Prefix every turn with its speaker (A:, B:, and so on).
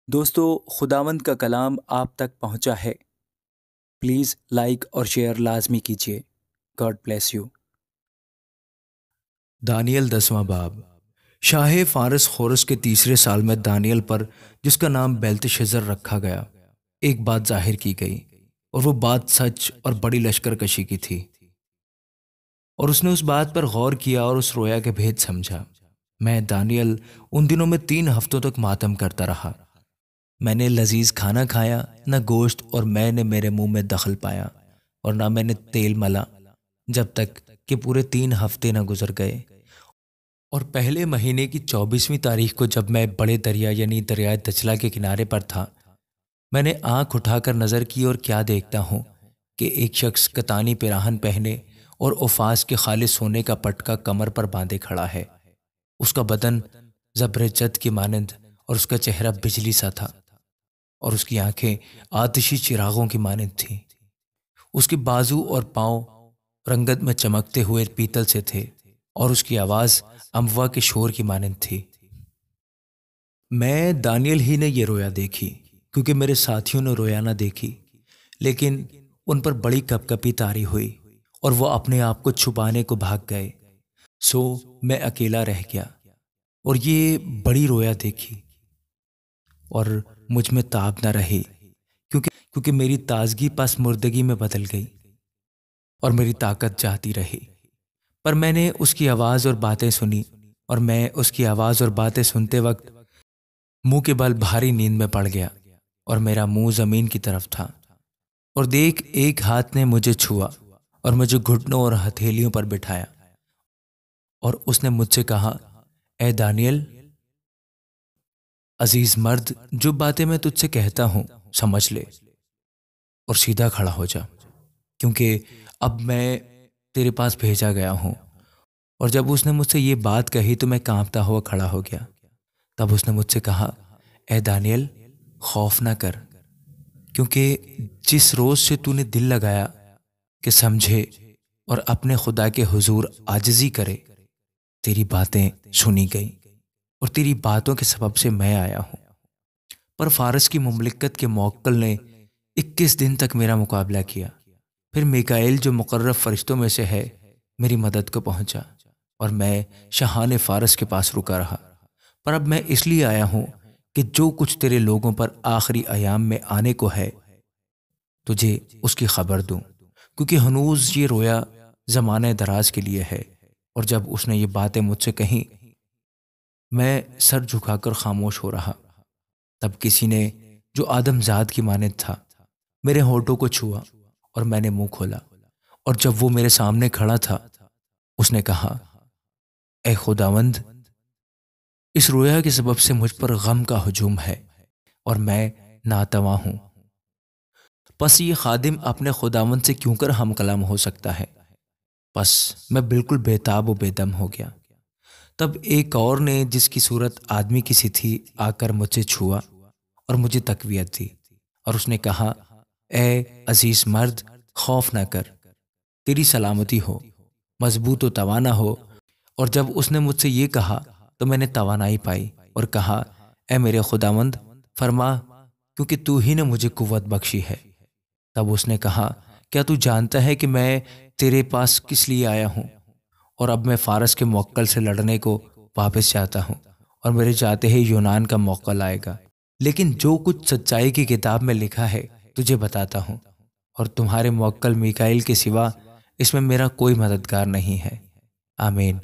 A: دوستو، خداوند کا کلام آپ تک پہنچا ہے۔ پلیز لائک اور شیئر لازمی کیجیے۔ God bless you.
B: دانیل 10واں باب۔ شاہ فارس خورس کے تیسرے سال میں دانیل پر، جس کا نام بیلتشزر رکھا گیا، ایک بات ظاہر کی گئی، اور وہ بات سچ اور بڑی لشکر کشی کی تھی۔ اور اس نے اس بات پر غور کیا اور اس رویا کے بھید سمجھا۔ میں دانیل ان دنوں میں 3 ہفتوں تک ماتم کرتا رہا۔ میں نے لذیذ کھانا کھایا نہ گوشت، اور میں نے میرے منہ میں دخل پایا، اور نہ میں نے تیل ملا، جب تک کہ پورے 3 ہفتے نہ گزر گئے۔ اور پہلے مہینے کی 24ویں تاریخ کو، جب میں بڑے دریا یعنی دریائے دجلہ کے کنارے پر تھا، میں نے آنکھ اٹھا کر نظر کی، اور کیا دیکھتا ہوں کہ ایک شخص کتانی پیراہن پہنے اور اوفاس کے خالص سونے کا پٹکا کمر پر باندھے کھڑا ہے۔ اس کا بدن زبرجد کی مانند اور اس کا چہرہ بجلی سا تھا، اور اس کی آنکھیں آتشی چراغوں کی مانند تھیں۔ اس کے بازو اور پاؤں رنگت میں چمکتے ہوئے پیتل سے تھے، اور اس کی آواز اموا کے شور کی مانند تھی۔ میں دانیل ہی نے یہ رویا دیکھی، کیونکہ میرے ساتھیوں نے رویا نہ دیکھی، لیکن ان پر بڑی کپکپی طاری ہوئی، اور وہ اپنے آپ کو چھپانے کو بھاگ گئے۔ سو میں اکیلا رہ گیا اور یہ بڑی رویا دیکھی، اور مجھ میں تاب نہ رہی، کیونکہ میری تازگی پس مردگی میں بدل گئی، اور میری طاقت جاتی رہی۔ پر میں نے اس کی آواز اور باتیں سنی، اور میں اس کی آواز اور باتیں سنتے وقت منہ کے بل بھاری نیند میں پڑ گیا، اور میرا منہ زمین کی طرف تھا۔ اور دیکھ، ایک ہاتھ نے مجھے چھوا اور مجھے گھٹنوں اور ہتھیلیوں پر بٹھایا، اور اس نے مجھ سے کہا، اے دانیل، عزیز مرد، جو باتیں میں تجھ سے کہتا ہوں سمجھ لے، اور سیدھا کھڑا ہو جا، کیونکہ اب میں تیرے پاس بھیجا گیا ہوں۔ اور جب اس نے مجھ سے یہ بات کہی تو میں کانپتا ہوا کھڑا ہو گیا۔ تب اس نے مجھ سے کہا، اے دانیل، خوف نہ کر، کیونکہ جس روز سے تو نے دل لگایا کہ سمجھے اور اپنے خدا کے حضور عاجزی کرے، تیری باتیں سنی گئیں، اور تیری باتوں کے سبب سے میں آیا ہوں۔ پر فارس کی مملکت کے موکل نے 21 دن تک میرا مقابلہ کیا۔ پھر میکائیل، جو مقرب فرشتوں میں سے ہے، میری مدد کو پہنچا، اور میں شاہان فارس کے پاس رکا رہا۔ پر اب میں اس لیے آیا ہوں کہ جو کچھ تیرے لوگوں پر آخری ایام میں آنے کو ہے، تجھے اس کی خبر دوں، کیونکہ ہنوز یہ رویا زمانہ دراز کے لیے ہے۔ اور جب اس نے یہ باتیں مجھ سے کہیں، میں سر جھکا کر خاموش ہو رہا۔ تب کسی نے، جو آدم زاد کی مانند تھا، میرے ہونٹوں کو چھوا، اور میں نے منہ کھولا، اور جب وہ میرے سامنے کھڑا تھا، اس نے کہا، اے خداوند، اس رویا کے سبب سے مجھ پر غم کا ہجوم ہے، اور میں ناتواں ہوں۔ پس یہ خادم اپنے خداوند سے کیوں کر ہم کلام ہو سکتا ہے؟ پس میں بالکل بے تاب و بے دم ہو گیا۔ تب ایک اور نے، جس کی صورت آدمی کی سی تھی، آ کر مجھ سے چھوا اور مجھے تقویت دی، اور اس نے کہا، اے عزیز مرد، خوف نہ کر، تیری سلامتی ہو، مضبوط و توانا ہو۔ اور جب اس نے مجھ سے یہ کہا تو میں نے توانائی پائی، اور کہا، اے میرے خداوند، فرما، کیونکہ تو ہی نے مجھے قوت بخشی ہے۔ تب اس نے کہا، کیا تو جانتا ہے کہ میں تیرے پاس کس لیے آیا ہوں؟ اور اب میں فارس کے موکل سے لڑنے کو واپس جاتا ہوں، اور میرے جاتے ہی یونان کا موکل آئے گا۔ لیکن جو کچھ سچائی کی کتاب میں لکھا ہے تجھے بتاتا ہوں، اور تمہارے موکل میکائیل کے سوا اس میں میرا کوئی مددگار نہیں ہے۔ آمین۔